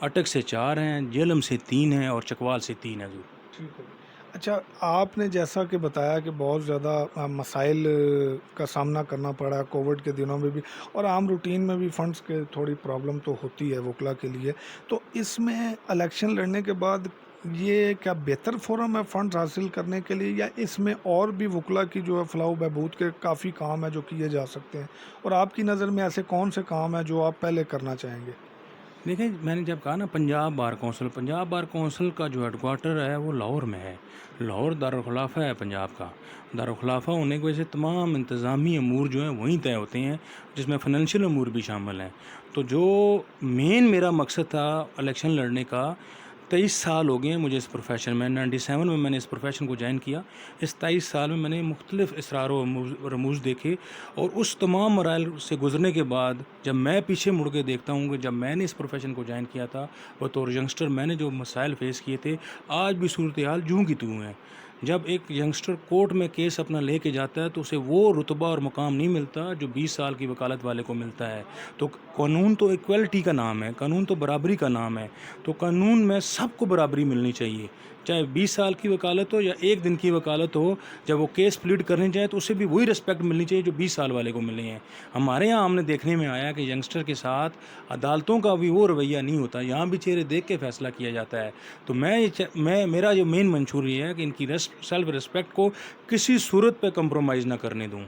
اٹک سے 4 ہیں، جہلم سے 3 ہیں اور چکوال سے 3 ہیں حضور۔ ٹھیک ہے۔ اچھا، آپ نے جیسا کہ بتایا کہ بہت زیادہ مسائل کا سامنا کرنا پڑا کووڈ کے دنوں میں بھی، اور عام روٹین میں بھی فنڈز کے تھوڑی پرابلم تو ہوتی ہے وکلا کے لیے، تو اس میں الیکشن لڑنے کے بعد یہ کیا بہتر فورم ہے فنڈز حاصل کرنے کے لیے، یا اس میں اور بھی وکلا کی جو ہے فلاح و بہبود کے کافی کام ہے جو کیے جا سکتے ہیں، اور آپ کی نظر میں ایسے کون سے کام ہیں جو آپ پہلے کرنا چاہیں گے؟ دیکھیں، میں نے جب کہا نا پنجاب بار کونسل کا جو ہیڈ کوارٹر ہے وہ لاہور میں ہے۔ لاہور دارالخلافہ ہے پنجاب کا۔ دارالخلافہ ہونے کی وجہ سے تمام انتظامی امور جو ہیں وہیں طے ہوتے ہیں، جس میں فنانشل امور بھی شامل ہیں۔ تو جو مین میرا مقصد تھا الیکشن لڑنے کا، 23 سال ہو گئے ہیں مجھے اس پروفیشن میں، 97 میں نے اس پروفیشن کو جوائن کیا۔ اس 23 سال میں نے مختلف اسرار و رموز دیکھے، اور اس تمام مراحل سے گزرنے کے بعد جب میں پیچھے مڑ کے دیکھتا ہوں کہ جب میں نے اس پروفیشن کو جوائن کیا تھا بطور ینگسٹر، میں نے جو مسائل فیس کیے تھے، آج بھی صورتحال جوں کی توں ہیں۔ جب ایک ینگسٹر کورٹ میں کیس اپنا لے کے جاتا ہے تو اسے وہ رتبہ اور مقام نہیں ملتا جو 20 سال کی وکالت والے کو ملتا ہے۔ تو قانون تو ایکویلٹی کا نام ہے، قانون تو برابری کا نام ہے، تو قانون میں سب کو برابری ملنی چاہیے، چاہے 20 سال کی وکالت ہو یا ایک دن کی وکالت ہو۔ جب وہ کیس پلیڈ کرنے جائے تو اسے بھی وہی رسپیکٹ ملنی چاہیے جو 20 سال والے کو ملے ہیں۔ ہمارے یہاں ہم نے دیکھنے میں آیا کہ ینگسٹر کے ساتھ عدالتوں کا بھی وہ رویہ نہیں ہوتا، یہاں بھی چہرے دیکھ کے فیصلہ کیا جاتا ہے۔ تو میرا جو مین منشور یہ ہے کہ ان کی سیلف رسپیکٹ کو کسی صورت پہ کمپرومائز نہ کرنے دوں،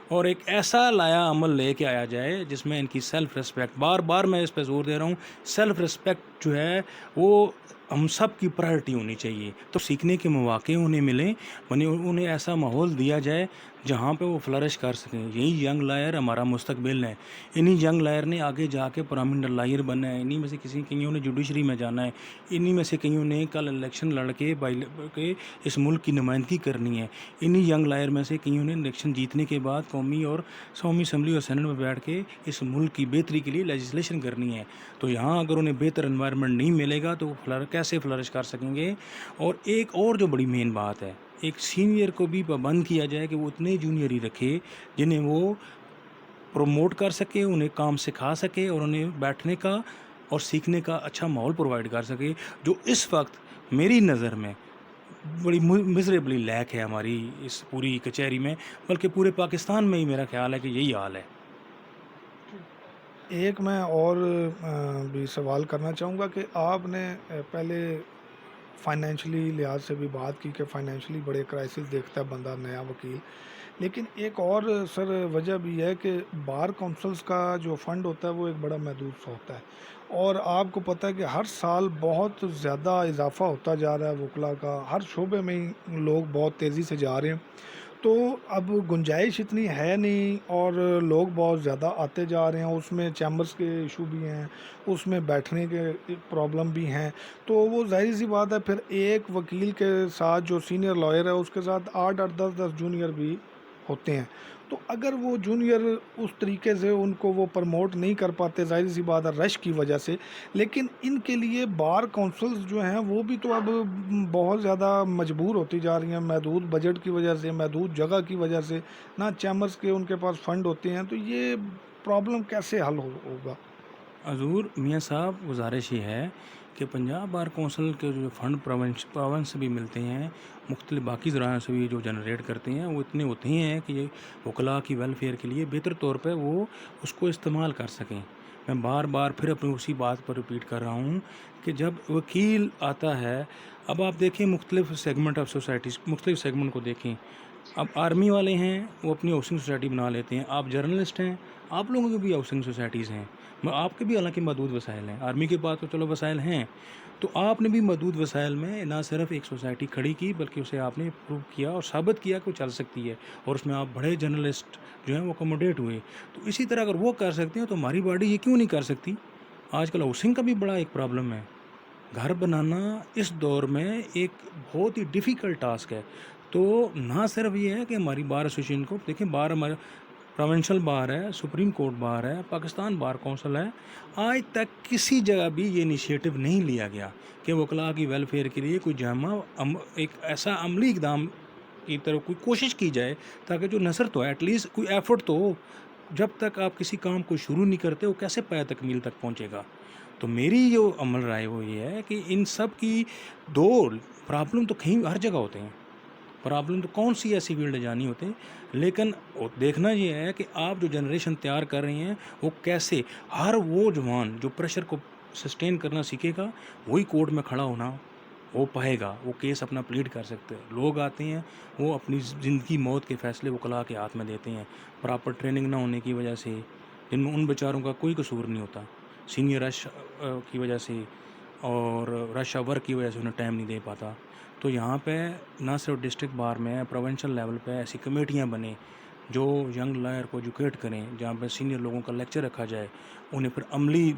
اور ایک ایسا لایا عمل لے کے آیا جائے جس میں ان کی سیلف رسپیکٹ، بار بار میں اس پہ زور دے رہا ہوں، سیلف رسپیکٹ جو ہے وہ ہم سب کی پرائرٹی ہونی چاہیے۔ تو سیکھنے کے مواقع انہیں ملیں، انہیں ایسا ماحول دیا جائے جہاں پہ وہ فلرش کر سکیں۔ یہی ینگ لائر ہمارا مستقبل ہے، انہی ینگ لائر نے آگے جا کے پرامننٹ لائر بننا ہے، انہی میں سے کئیوں نے جوڈیشری میں جانا ہے، انہی میں سے کئیوں نے کل الیکشن لڑ کے اس ملک کی نمائندگی کرنی ہے، انہی ینگ لائر میں سے کئیوں نے الیکشن جیتنے کے بعد قومی اسمبلی اور سینٹ میں بیٹھ کے اس ملک کی بہتری کے لیے لیجسلیشن کرنی ہے۔ تو یہاں اگر انہیں بہتر انوائرمنٹ نہیں ملے گا تو وہ کیسے فلرش کر سکیں گے؟ اور ایک اور جو بڑی مین بات ہے، ایک سینئر کو بھی پابند کیا جائے کہ وہ اتنے جونیئر ہی رکھے جنہیں وہ پروموٹ کر سکے، انہیں کام سکھا سکے اور انہیں بیٹھنے کا اور سیکھنے کا اچھا ماحول پرووائڈ کر سکے، جو اس وقت میری نظر میں بڑی مزریبلی لیک ہے ہماری اس پوری کچہری میں، بلکہ پورے پاکستان میں ہی میرا خیال ہے کہ یہی حال ہے۔ ایک میں اور بھی سوال کرنا چاہوں گا کہ آپ نے پہلے فائنینشلی لحاظ سے بھی بات کی کہ فائنینشلی بڑے کرائسس دیکھتا ہے بندہ نیا وکیل، لیکن ایک اور سر وجہ بھی ہے کہ بار کونسلز کا جو فنڈ ہوتا ہے وہ ایک بڑا محدود سا ہوتا ہے، اور آپ کو پتہ ہے کہ ہر سال بہت زیادہ اضافہ ہوتا جا رہا ہے وکلا کا، ہر شعبے میں ہی لوگ بہت تیزی سے جا رہے ہیں، تو اب گنجائش اتنی ہے نہیں، اور لوگ بہت زیادہ آتے جا رہے ہیں، اس میں چیمبرز کے ایشو بھی ہیں، اس میں بیٹھنے کے پرابلم بھی ہیں، تو وہ ظاہر سی بات ہے پھر ایک وکیل کے ساتھ جو سینئر لائر ہے اس کے ساتھ 8 10 جونیئر بھی ہوتے ہیں، تو اگر وہ جونیئر اس طریقے سے ان کو وہ پرموٹ نہیں کر پاتے، ظاہر سی بات ہے رش کی وجہ سے، لیکن ان کے لیے بار کونسلز جو ہیں وہ بھی تو اب بہت زیادہ مجبور ہوتی جا رہی ہیں، محدود بجٹ کی وجہ سے، محدود جگہ کی وجہ سے، نہ چیمبرز کے ان کے پاس فنڈ ہوتے ہیں، تو یہ پرابلم کیسے حل ہوگا؟ حضور میاں صاحب، گزارش یہ ہے کہ پنجاب بار کونسل کے جو فنڈ پروونس سے بھی ملتے ہیں، مختلف باقی ذرائع سے بھی جو جنریٹ کرتے ہیں، وہ اتنے ہوتے ہیں کہ یہ وکلاء کی ویلفیئر کے لیے بہتر طور پہ وہ اس کو استعمال کر سکیں۔ میں بار بار پھر اپنی اسی بات پر ریپیٹ کر رہا ہوں کہ جب وکیل آتا ہے، اب آپ دیکھیں مختلف سیگمنٹ آف سوسائٹیز، مختلف سیگمنٹ کو دیکھیں، اب آرمی والے ہیں وہ اپنی ہاؤسنگ سوسائٹی بنا لیتے ہیں، آپ جرنلسٹ ہیں، آپ لوگوں کی بھی ہاؤسنگ سوسائٹیز ہیں، آپ کے بھی حالانکہ محدود وسائل ہیں، آرمی کے پاس تو چلو وسائل ہیں، تو آپ نے بھی محدود وسائل میں نہ صرف ایک سوسائٹی کھڑی کی بلکہ اسے آپ نے پروو کیا اور ثابت کیا کہ وہ چل سکتی ہے، اور اس میں آپ بڑے جرنلسٹ جو ہیں وہ اکوموڈیٹ ہوئے۔ تو اسی طرح اگر وہ کر سکتے ہیں تو ہماری باڈی یہ کیوں نہیں کر سکتی؟ آج کل ہاؤسنگ کا بھی بڑا ایک پرابلم ہے، گھر بنانا اس دور میں ایک بہت ہی ڈیفیکلٹ ٹاسک ہے۔ تو نہ صرف یہ ہے کہ ہماری بار ایسوسیشن کو دیکھیں، بار ہمارا پروونشل بار ہے، سپریم کورٹ بار ہے، پاکستان بار کونسل ہے، آج تک کسی جگہ بھی یہ انیشیٹو نہیں لیا گیا کہ وکلاء کی ویلفیئر کے لیے کوئی جامع ایک ایسا عملی اقدام کی طرف کوئی کوشش کی جائے تاکہ جو نثر تو ہے ایٹ لیسٹ کوئی ایفرٹ تو ہو۔ جب تک آپ کسی کام کو شروع نہیں کرتے وہ کیسے پایہ تکمیل تک پہنچے گا؟ تو میری جو عمل رائے وہ یہ ہے کہ ان سب کی دو پرابلم تو کہیں ہر جگہ ہوتے ہیں، پرابلم تو کون سی ایسی فیلڈ جانی ہوتے ہیں، لیکن دیکھنا یہ ہے کہ آپ جو جنریشن تیار کر رہی ہیں وہ کیسے، ہر وہ جوان جو پریشر کو سسٹین کرنا سیکھے گا وہی کورٹ میں کھڑا ہونا وہ پائے گا، وہ کیس اپنا پلیڈ کر سکتے ہیں۔ لوگ آتے ہیں وہ اپنی زندگی موت کے فیصلے وکلاء کے ہاتھ میں دیتے ہیں، پراپر ٹریننگ نہ ہونے کی وجہ سے، جن میں ان بیچاروں کا کوئی قصور نہیں ہوتا، سینئر رش کی وجہ سے اور رش آور کی وجہ سے انہیں ٹائم نہیں دے پاتا۔ تو یہاں پہ نہ صرف ڈسٹرکٹ بار میں، پروونشل لیول پہ ایسی کمیٹیاں بنیں جو ینگ لائر کو ایجوکیٹ کریں، جہاں پہ سینئر لوگوں کا لیکچر رکھا جائے، انہیں پھر عملی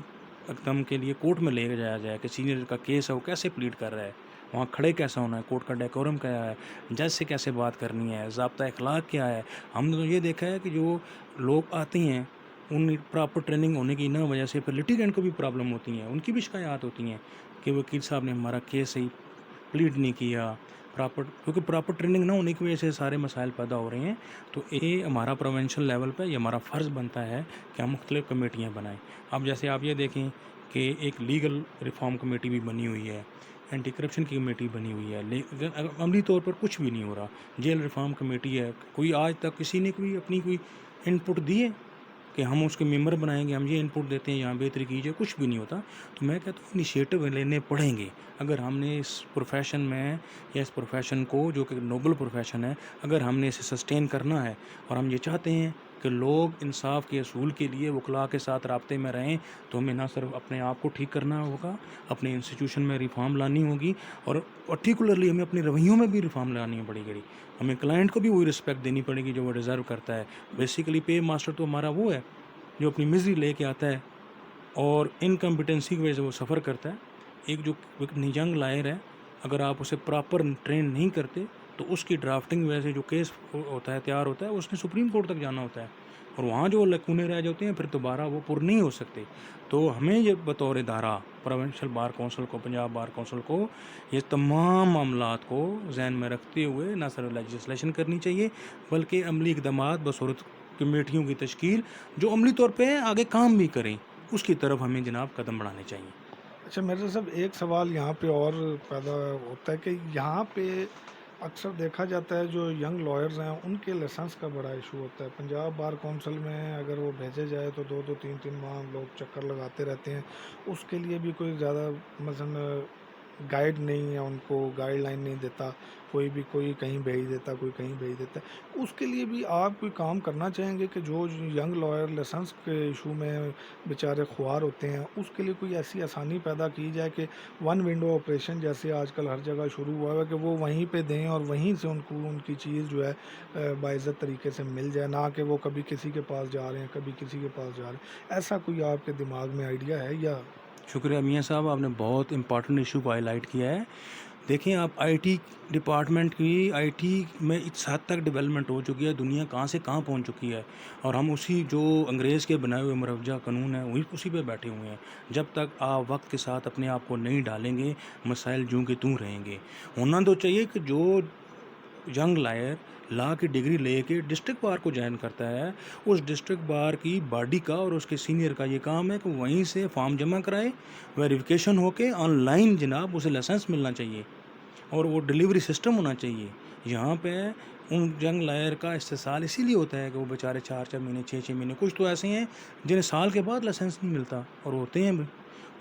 اقدام کے لیے کورٹ میں لے جایا جائے کہ سینئر کا کیس ہے وہ کیسے پلیڈ کر رہا ہے، وہاں کھڑے کیسا ہونا ہے، کورٹ کا ڈیکورم کیا ہے، جج سے کیسے بات کرنی ہے، ضابطہ اخلاق کیا ہے۔ ہم نے تو یہ دیکھا ہے کہ جو لوگ آتے ہیں ان پراپر ٹریننگ ہونے کی نہ وجہ سے پھر لٹیگنٹ کو بھی پرابلم ہوتی ہیں، ان کی بھی شکایات ہوتی ہیں کہ وکیل صاحب نے ہمارا کیس صحیح پلیڈ نہیں کیا، کیونکہ پراپر ٹریننگ نہ ہونے کی وجہ سے سارے مسائل پیدا ہو رہے ہیں۔ تو یہ ہمارا پروونشل لیول پہ یہ ہمارا فرض بنتا ہے کہ ہم مختلف کمیٹیاں بنائیں۔ اب جیسے آپ یہ دیکھیں کہ ایک لیگل ریفارم کمیٹی بھی بنی ہوئی ہے، اینٹی کرپشن کی کمیٹی بنی ہوئی ہے، لیکن عملی طور پر کچھ بھی نہیں ہو رہا۔ جیل ریفارم کمیٹی ہے، کوئی آج تک کسی نے کوئی اپنی کوئی ان پٹ دی ہے کہ ہم اس کے ممبر بنائیں گے، ہم یہ ان پٹ دیتے ہیں یہاں بہتری کیجیے، کچھ بھی نہیں ہوتا۔ تو میں کہتا ہوں انیشیٹو لینے پڑیں گے اگر ہم نے اس پروفیشن میں یا اس پروفیشن کو جو کہ نوبل پروفیشن ہے اگر ہم نے اسے سسٹین کرنا ہے، اور ہم یہ چاہتے ہیں کہ لوگ انصاف کے اصول کے لیے وکلاء کے ساتھ رابطے میں رہیں، تو ہمیں نہ صرف اپنے آپ کو ٹھیک کرنا ہوگا، اپنے انسٹیٹیوشن میں ریفارم لانی ہوگی، اور پرٹیکولرلی ہمیں اپنے رویوں میں بھی ریفارم لانی پڑے گی۔ ہمیں کلائنٹ کو بھی وہی رسپیکٹ دینی پڑے گی جو وہ ڈیزرو کرتا ہے۔ بیسیکلی پے ماسٹر تو ہمارا وہ ہے جو اپنی مزری لے کے آتا ہے اور انکمپیٹنسی کی وجہ سے وہ سفر کرتا ہے۔ ایک جو ینگ لائر ہے اگر آپ اسے پراپر ٹرین نہیں کرتے تو اس کی ڈرافٹنگ وجہ سے جو کیس ہوتا ہے تیار ہوتا ہے اس نے سپریم کورٹ تک جانا ہوتا ہے، اور وہاں جو لکونے رہ جاتے ہیں پھر دوبارہ وہ پر نہیں ہو سکتے۔ تو ہمیں یہ بطور ادارہ پروونشل بار کونسل کو، پنجاب بار کونسل کو، یہ تمام معاملات کو ذہن میں رکھتے ہوئے نہ صرف لیجسلیشن کرنی چاہیے بلکہ عملی اقدامات بصورت کمیٹیوں کی تشکیل جو عملی طور پہ آگے کام بھی کریں، اس کی طرف ہمیں جناب قدم بڑھانے چاہیے۔ اچھا مرزا صاحب، ایک سوال یہاں پہ اور پیدا ہوتا ہے کہ یہاں پہ اکثر دیکھا جاتا ہے جو ینگ لائرز ہیں ان کے لائسنس کا بڑا ایشو ہوتا ہے۔ پنجاب بار کونسل میں اگر وہ بھیجے جائے تو 2-3 ماہ لوگ چکر لگاتے رہتے ہیں، اس کے لیے بھی کوئی زیادہ مثلا گائیڈ نہیں ہے، ان کو گائیڈ لائن نہیں دیتا، کوئی کہیں بھیج دیتا، کوئی کہیں بھیج دیتا ہے۔ اس کے لیے بھی آپ کوئی کام کرنا چاہیں گے کہ جو ینگ لائر لائسنس کے ایشو میں بیچارے خوار ہوتے ہیں اس کے لیے کوئی ایسی آسانی پیدا کی جائے کہ ون ونڈو آپریشن جیسے آج کل ہر جگہ شروع ہوا ہے کہ وہ وہیں پہ دیں اور وہیں سے ان کو ان کی چیز جو ہے باعزت طریقے سے مل جائے، نہ کہ وہ کبھی کسی کے پاس جا رہے ہیں کبھی کسی کے پاس جا رہے ہیں۔ ایسا کوئی آپ کے دماغ میں آئیڈیا ہے یا؟ شکریہ میاں صاحب، آپ نے بہت امپارٹنٹ ایشو کو ہائی لائٹ کیا ہے۔ دیکھیں آپ آئی ٹی ڈپارٹمنٹ کی آئی ٹی میں اس حد تک ڈیولپمنٹ ہو چکی ہے، دنیا کہاں سے کہاں پہنچ چکی ہے، اور ہم اسی جو انگریز کے بنائے ہوئے مروجہ قانون ہیں اسی پہ بیٹھے ہوئے ہیں۔ جب تک آپ وقت کے ساتھ اپنے آپ کو نہیں ڈالیں گے مسائل جوں کے توں رہیں گے۔ ہونا تو چاہیے کہ جو ینگ لائر لا کی ڈگری لے کے ڈسٹرکٹ بار کو جوائن کرتا ہے، اس ڈسٹرکٹ بار کی باڈی کا اور اس کے سینئر کا یہ کام ہے کہ وہیں سے فارم جمع کرائے، ویریفیکیشن ہو کے آن لائن جناب اسے لائسنس ملنا چاہیے، اور وہ ڈیلیوری سسٹم ہونا چاہیے۔ یہاں پہ ان ینگ لائر کا استحصال اسی لیے ہوتا ہے کہ وہ بیچارے 4 مہینے 6 مہینے، کچھ تو ایسے ہیں جنہیں سال کے بعد لائسنس نہیں ملتا اور ہوتے ہیں بھی۔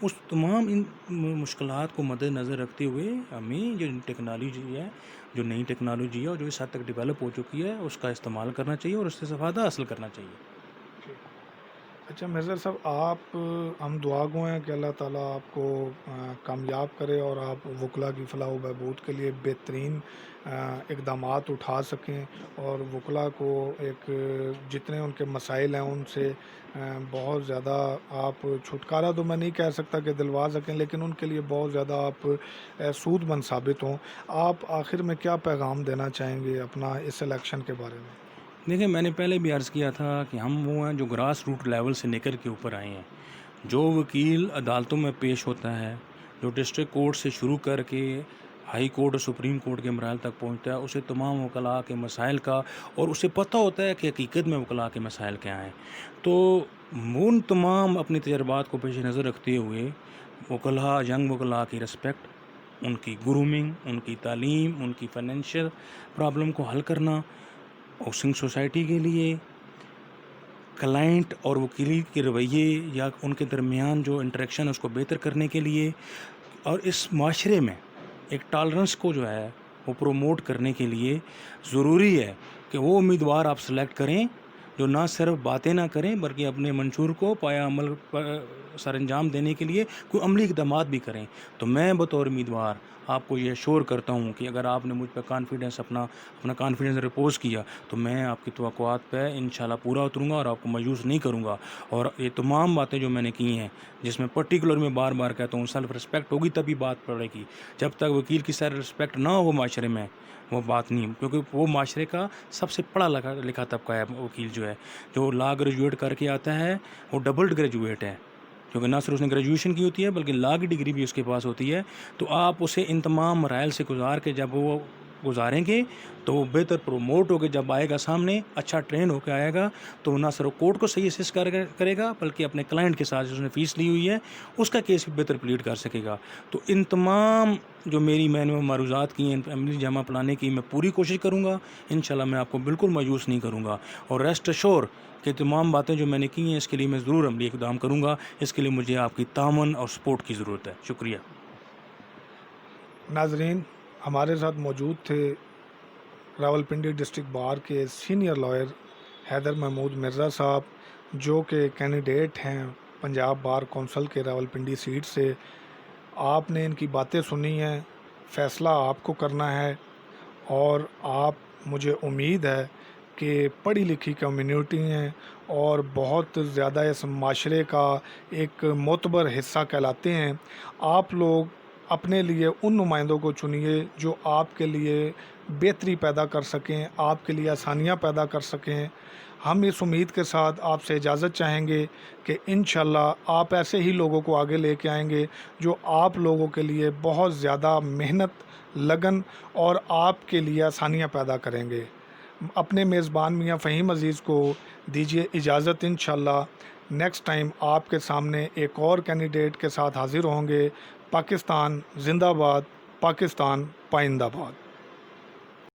اس تمام ان مشکلات کو مد نظر رکھتے ہوئے ہمیں جو ٹیکنالوجی ہے، جو نئی ٹیکنالوجی ہے اور جو اس حد تک ڈیولپ ہو چکی ہے اس کا استعمال کرنا چاہیے اور اس سے استفادہ حاصل کرنا چاہیے۔ اچھا مرزا صاحب، آپ ہم دعا گو ہیں کہ اللہ تعالیٰ آپ کو کامیاب کرے اور آپ وکلا کی فلاح و بہبود کے لیے بہترین اقدامات اٹھا سکیں، اور وکلا کو ایک جتنے ان کے مسائل ہیں ان سے بہت زیادہ آپ چھٹکارا تو میں نہیں کہہ سکتا کہ دلوا سکیں، لیکن ان کے لیے بہت زیادہ آپ سود مند ثابت ہوں۔ آپ آخر میں کیا پیغام دینا چاہیں گے اپنا اس الیکشن کے بارے میں؟ دیکھیں میں نے پہلے بھی عرض کیا تھا کہ ہم وہ ہیں جو گراس روٹ لیول سے نکل کے اوپر آئے ہیں۔ جو وکیل عدالتوں میں پیش ہوتا ہے، جو ڈسٹرکٹ کورٹ سے شروع کر کے ہائی کورٹ اور سپریم کورٹ کے مراحل تک پہنچتا ہے، اسے تمام وکلاء کے مسائل کا اور اسے پتہ ہوتا ہے کہ حقیقت میں وکلاء کے مسائل کیا ہیں۔ تو ان تمام اپنے تجربات کو پیش نظر رکھتے ہوئے وکلاء، ینگ وکلاء کی رسپیکٹ، ان کی گرومنگ، ان کی تعلیم، ان کی فائنینشیل پرابلم کو حل کرنا، ہاؤسنگ سوسائٹی کے لیے کلائنٹ اور وکیل کے رویے یا ان کے درمیان جو انٹریکشن ہے اس کو بہتر کرنے کے لیے، اور اس معاشرے میں ایک ٹالرنس کو جو ہے وہ پروموٹ کرنے کے لیے ضروری ہے کہ وہ امیدوار آپ سلیکٹ کریں جو نہ صرف باتیں نہ کریں بلکہ اپنے منشور کو پایا عمل سر انجام دینے کے لیے کوئی عملی اقدامات بھی کریں۔ تو میں بطور امیدوار آپ کو یہ ایشور کرتا ہوں کہ اگر آپ نے مجھ پہ کانفیڈنس اپنا کانفیڈنس رپوز کیا تو میں آپ کی توقعات پہ انشاءاللہ پورا اتروں گا اور آپ کو مایوس نہیں کروں گا۔ اور یہ تمام باتیں جو میں نے کی ہیں، جس میں پرٹیکولر میں بار بار کہتا ہوں سیلف رسپیکٹ ہوگی تبھی بات پڑے گی، جب تک وکیل کی سیلف رسپیکٹ نہ ہو معاشرے میں وہ بات نہیں، کیونکہ وہ معاشرے کا سب سے پڑھا لکھا طبقہ ہے وکیل جو ہے، جو لا گریجویٹ کر کے آتا ہے وہ ڈبل گریجویٹ ہے، کیونکہ نہ صرف اس نے گریجویشن کی ہوتی ہے بلکہ لا کی ڈگری بھی اس کے پاس ہوتی ہے۔ تو آپ اسے ان تمام مراحل سے گزار کے جب وہ گزاریں گے تو وہ بہتر پروموٹ ہو کے جب آئے گا سامنے، اچھا ٹرین ہو کے آئے گا تو نہ صرف کورٹ کو صحیح اسسٹ کرے گا بلکہ اپنے کلائنٹ کے ساتھ جو اس نے فیس لی ہوئی ہے اس کا کیس بھی بہتر پلیڈ کر سکے گا۔ تو ان تمام جو میں نے معروضات کی ہیں عملی جامہ پلانے کی، میں پوری کوشش کروں گا، انشاءاللہ میں آپ کو بالکل مایوس نہیں کروں گا، اور ریسٹ اشور کہ تمام باتیں جو میں نے کی ہیں اس کے لیے میں ضرور عملی اقدام کروں گا۔ اس کے لیے مجھے آپ کی تعاون اور سپورٹ کی ضرورت ہے۔ شکریہ۔ ناظرین، ہمارے ساتھ موجود تھے راولپنڈی ڈسٹرکٹ بار کے سینئر لائر حیدر محمود مرزا صاحب، جو کہ کینڈیڈیٹ ہیں پنجاب بار کونسل کے راولپنڈی سیٹ سے۔ آپ نے ان کی باتیں سنی ہیں، فیصلہ آپ کو کرنا ہے، اور مجھے امید ہے کہ پڑھی لکھی کمیونٹی ہیں اور بہت زیادہ اس معاشرے کا ایک معتبر حصہ کہلاتے ہیں۔ آپ لوگ اپنے لیے ان نمائندوں کو چنیے جو آپ کے لیے بہتری پیدا کر سکیں، آپ کے لیے آسانیاں پیدا کر سکیں۔ ہم اس امید کے ساتھ آپ سے اجازت چاہیں گے کہ انشاءاللہ آپ ایسے ہی لوگوں کو آگے لے کے آئیں گے جو آپ لوگوں کے لیے بہت زیادہ محنت، لگن اور آپ کے لیے آسانیاں پیدا کریں گے۔ اپنے میزبان میاں فہیم عزیز کو دیجیے اجازت، انشاءاللہ نیکسٹ ٹائم آپ کے سامنے ایک اور کینڈیڈیٹ کے ساتھ حاضر ہوں گے۔ پاکستان زندہ باد، پاکستان پائندہ باد۔